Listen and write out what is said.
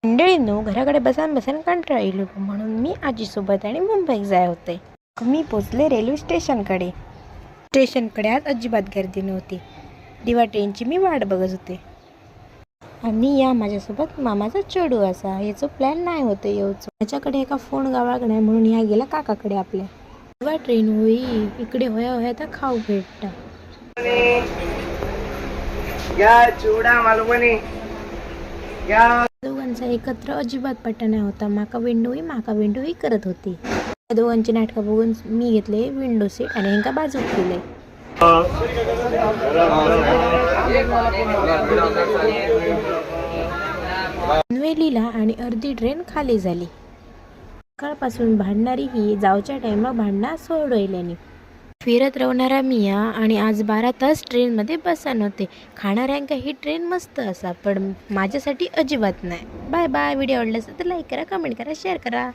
मंडळींनो, घराकडे बसान बसान कंटाळा येईल म्हणून मी आजीसोबत आणि मुंबईत जाय होते. मी पोचले रेल्वे स्टेशनकडे. आज अजिबात गर्दी नव्हती. दिवा ट्रेनची मी वाट बघत होते. आणि या माझ्यासोबत मामाचा चडू असा. याचं प्लॅन नाही होतं येऊचं. त्याच्याकडे एका फोन गावाक नाही म्हणून ह्या गेला काकाकडे आपल्या. दिवा ट्रेन होई इकडे होया होया तर खाऊ भेटता. दोघांचा एकत्र अजिबात पट्टा नाही होता. माका विंडोही करत होती. त्या दोघांची नाटकं बघून मी घेतले विंडो सीट आणि ह्यांका बाजूक केले. पनवेलीला आणि अर्धी ट्रेन खाली झाली. सकाळपासून भांडणारी ही जावच्या टायमा भांडणा सोडवल्याने. फिरत राहणारा मिया आणि आज 12 तास ट्रेनमध्ये बसान होते. खाणाऱ्यांका ही ट्रेन मस्त असा पण माझ्यासाठी अजिबात नाही. Bye bye. व्हिडिओ आवडला असेल तर लाईक करा, कमेंट करा, शेअर करा.